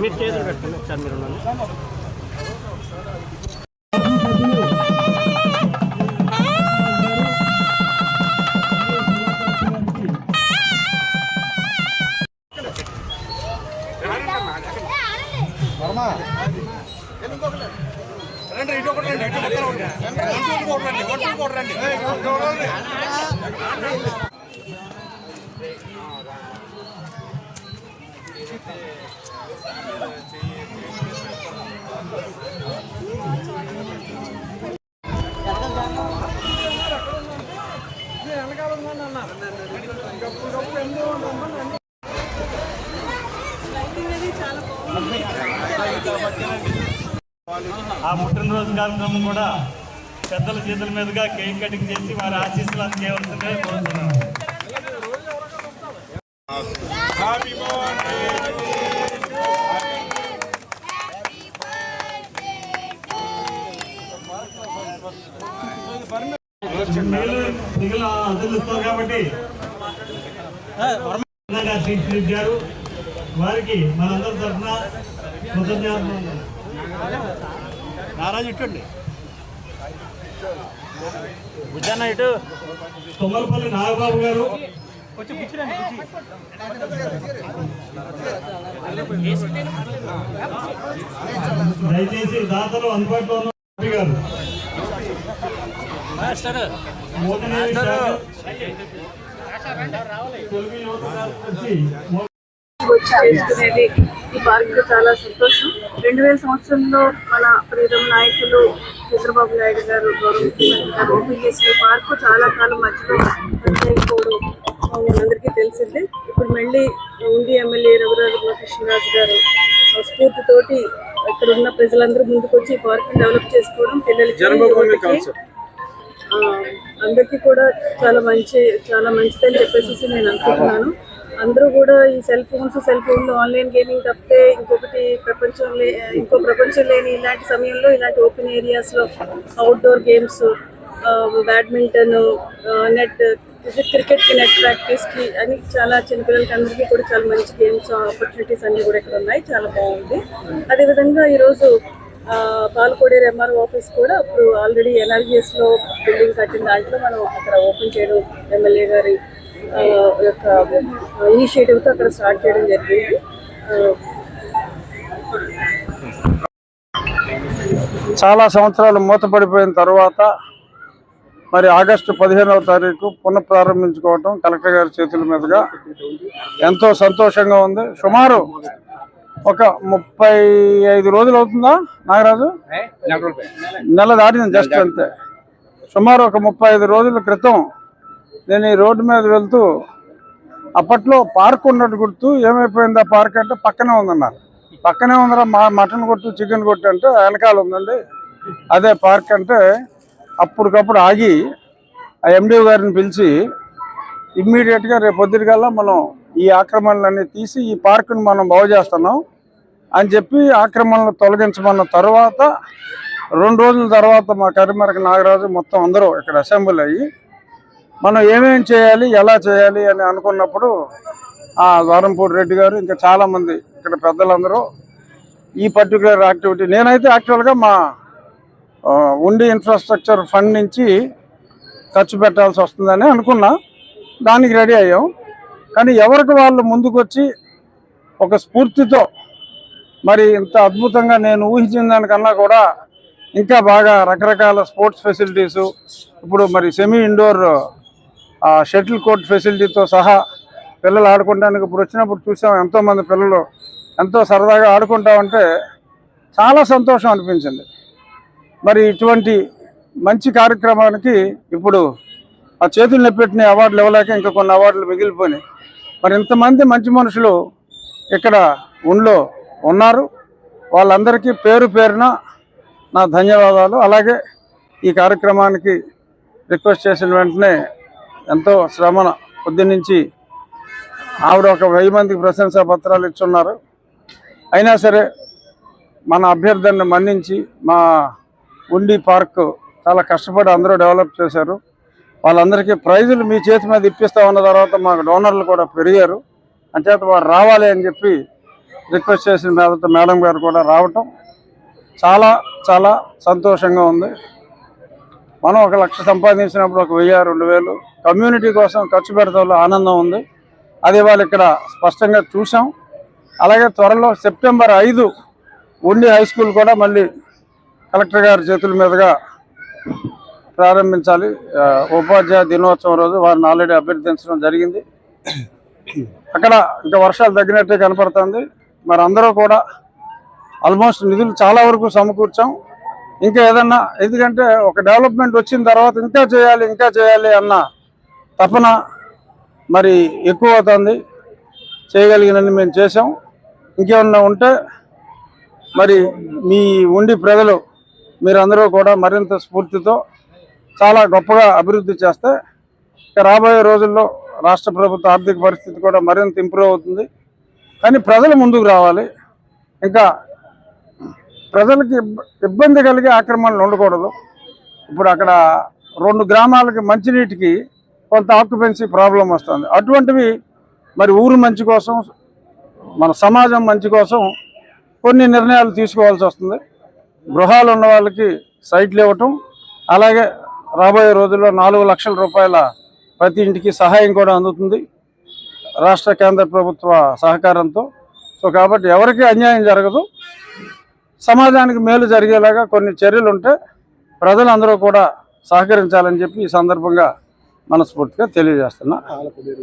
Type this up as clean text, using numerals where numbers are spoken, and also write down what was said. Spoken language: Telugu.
మీరు చేతులు కట్టుకుని ఒకసారి మీరు ఆ పుట్టినరోజు కార్యక్రమం కూడా పెద్దల చేతుల మీదుగా కేక్ కటింగ్ చేసి వారి ఆశీస్సులు అందుకేవలసిందే కోరుతున్నాను. మిగిలిన అతిథులు కాబట్టి గారు వారికి మనందరి తరఫున కృతజ్ఞతలు. నారాజు ఇట్టండి, బుజ్జన్న ఇటు. తొమ్మలపల్లి నాగబాబు గారు దయచేసి దాతలు అందుబాటులో ఉన్న గారు చేసుకునేది ఈ పార్క్ చాలా సంతోషం. 2000 సంవత్సరంలో మన ప్రియతమ నాయకులు చంద్రబాబు నాయుడు గారు ఓపెన్ చేసిన పార్క్ చాలా కాలం మధ్యలో పనిచేయకపోవడం మనందరికీ తెలిసిందే. ఇప్పుడు మళ్ళీ ఉండి ఎమ్మెల్యే రఘురాజకృష్ణరాజు గారు స్ఫూర్తితోటి ఇక్కడ ఉన్న ప్రజలందరూ ముందుకు వచ్చి ఈ పార్క్ డెవలప్ చేసుకోవడం పిల్లలకి అందరికీ కూడా చాలా మంచిదని చెప్పేసి నేను అనుకుంటున్నాను. అందరూ కూడా ఈ సెల్ ఫోన్లో ఆన్లైన్ గేమింగ్ తప్పితే ఇంకో ప్రపంచం లేని ఇలాంటి సమయంలో ఇలాంటి ఓపెన్ ఏరియాస్లో అవుట్డోర్ గేమ్స్, బ్యాడ్మింటన్, క్రికెట్కి నెట్ ప్రాక్టీస్కి అని చాలా చిన్నపిల్లలకి అందరికీ కూడా చాలా మంచి గేమ్స్ ఆపర్చునిటీస్ అన్నీ కూడా ఇక్కడ ఉన్నాయి. చాలా బాగుంది. అదేవిధంగా ఈరోజు పాలకోడేరు ఎంఆర్ఓ ఆఫీస్ కూడా ఇప్పుడు ఆల్రెడీ ఎన్ఆర్జీఎస్లో బిల్డింగ్ కట్టిన దాంట్లో మనం అక్కడ ఓపెన్ చేయడం ఎమ్మెల్యే గారి యొక్క ఇనిషియేటివ్తో అక్కడ స్టార్ట్ చేయడం జరిగింది. చాలా సంవత్సరాలు మూతపడిపోయిన తర్వాత మరి ఆగస్టు 15వ తారీఖు పునఃప్రారంభించుకోవటం కలెక్టర్ గారి చేతుల మీదుగా ఎంతో సంతోషంగా ఉంది. సుమారు ఒక 35 రోజులు అవుతుందా నాగరాజు? నెల దాటింది జస్ట్ అంతే. సుమారు ఒక 35 రోజుల క్రితం నేను ఈ రోడ్డు మీద వెళ్తూ అప్పట్లో పార్క్ ఉన్నట్టు గుర్తు. ఏమైపోయింది ఆ పార్క్ అంటే పక్కనే ఉందన్నారు. పక్కనే ఉందరా మటన్ కొట్టు చికెన్ కొట్టు అంటే వెనకాల ఉందండి అదే పార్క్ అంటే అప్పటికప్పుడు ఆగి ఆ ఎండి గారిని పిలిచి ఇమ్మీడియట్గా రేపు పొద్దుటికల్లా మనం ఈ ఆక్రమణలన్నీ తీసి ఈ పార్కును మనం బాగు చేస్తున్నాం అని చెప్పి ఆక్రమణలు తొలగించమన్న తర్వాత 2 రోజుల తర్వాత మా కరిమరక నాగరాజు మొత్తం అందరూ ఇక్కడ అసెంబ్లీ అయ్యి మనం ఏమేం చేయాలి ఎలా చేయాలి అని అనుకున్నప్పుడు ఆ ద్వారంపూడి రెడ్డి గారు ఇంకా చాలామంది ఇక్కడ పెద్దలందరూ ఈ పర్టికులర్ యాక్టివిటీ నేనైతే యాక్చువల్గా మా ఉండి ఇన్ఫ్రాస్ట్రక్చర్ ఫండ్ నుంచి ఖర్చు పెట్టాల్సి వస్తుందని అనుకున్నా. దానికి రెడీ అయ్యాం. కానీ ఎవరికి వాళ్ళు ముందుకొచ్చి ఒక స్ఫూర్తితో మరి ఇంత అద్భుతంగా నేను ఊహించిన దానికన్నా కూడా ఇంకా బాగా రకరకాల స్పోర్ట్స్ ఫెసిలిటీసు, ఇప్పుడు మరి సెమీ ఇండోర్ షటిల్ కోర్ట్ ఫెసిలిటీతో సహా పిల్లలు ఆడుకోవడానికి ఇప్పుడు వచ్చినప్పుడు చూసాం. ఎంతోమంది పిల్లలు ఎంతో సరదాగా ఆడుకుంటా ఉంటే చాలా సంతోషం అనిపించింది. మరి ఇటువంటి మంచి కార్యక్రమానికి ఇప్పుడు ఆ చేతులు పెట్టిన అవార్డులు ఇవ్వలేక ఇంకా కొన్ని అవార్డులు మిగిలిపోయినాయి. మరి ఇంతమంది మంచి మనుషులు ఇక్కడ ఊళ్ళో ఉన్నారు. వాళ్ళందరికీ పేరు పేరున నా ధన్యవాదాలు. అలాగే ఈ కార్యక్రమానికి రిక్వెస్ట్ చేసిన వెంటనే ఎంతో శ్రమన పొద్దున్నుంచి ఆవిడ ఒక 1000 మందికి ప్రశంసా పత్రాలు ఇచ్చున్నారు. అయినా సరే మన అభ్యర్థనను మన్నించి మా ఉండి పార్క్ చాలా కష్టపడి అందరూ డెవలప్ చేశారు. వాళ్ళందరికీ ప్రైజులు మీ చేతి మీద ఇప్పిస్తామన్న తర్వాత మాకు డోనర్లు కూడా పెరిగారు. అంచేత వారు రావాలి అని చెప్పి రిక్వెస్ట్ చేసిన మీద మేడం గారు కూడా రావటం చాలా చాలా సంతోషంగా ఉంది. మనం 1 లక్ష సంపాదించినప్పుడు 1000-2000 కమ్యూనిటీ కోసం ఖర్చు పెడతాలో ఆనందం ఉంది. అది వాళ్ళు ఇక్కడ స్పష్టంగా చూసాం. అలాగే త్వరలో సెప్టెంబర్ 5 ఉండి హై స్కూల్ కూడా మళ్ళీ కలెక్టర్ గారి చేతుల మీదుగా ప్రారంభించాలి. ఉపాధ్యాయ దినోత్సవం రోజు వారిని ఆల్రెడీ అభ్యర్థించడం జరిగింది. అక్కడ ఇంకా వర్షాలు తగ్గినట్టే కనపడుతుంది. మరి అందరూ కూడా ఆల్మోస్ట్ నిధులు చాలా వరకు సమకూర్చాం. ఇంకా ఏదన్నా, ఎందుకంటే ఒక డెవలప్మెంట్ వచ్చిన తర్వాత ఇంకా చేయాలి అన్న తపన మరి ఎక్కువ అవుతుంది. చేయగలిగినన్ని మేము చేసాం. ఇంకేమన్నా ఉంటే మరి మీ ఉండి ప్రజలు మీరందరూ కూడా మరింత స్ఫూర్తితో చాలా గొప్పగా అభివృద్ధి చేస్తే రాబోయే రోజుల్లో రాష్ట్ర ప్రభుత్వ ఆర్థిక పరిస్థితి కూడా మరింత ఇంప్రూవ్ అవుతుంది. కానీ ప్రజలు ముందుకు రావాలి. ఇంకా ప్రజలకి ఇబ్బంది కలిగే ఆక్రమణలు ఉండకూడదు. ఇప్పుడు అక్కడ 2 గ్రామాలకి మంచినీటికి కొంత ఆక్యుపెన్సీ ప్రాబ్లం వస్తుంది. అటువంటివి మరి ఊరు మంచి కోసం, మన సమాజం మంచి కోసం కొన్ని నిర్ణయాలు తీసుకోవాల్సి వస్తుంది. గృహాలు ఉన్న వాళ్ళకి సైట్లు ఇవ్వటం, అలాగే రాబోయే రోజుల్లో 4 లక్షల రూపాయల ప్రతి ఇంటికి సహాయం కూడా అందుతుంది రాష్ట్ర కేంద్ర ప్రభుత్వ సహకారంతో. సో కాబట్టి ఎవరికి అన్యాయం జరగదు, సమాజానికి మేలు జరిగేలాగా కొన్ని చర్యలు ఉంటే ప్రజలందరూ కూడా సహకరించాలని చెప్పి ఈ సందర్భంగా మనస్ఫూర్తిగా తెలియజేస్తున్నా.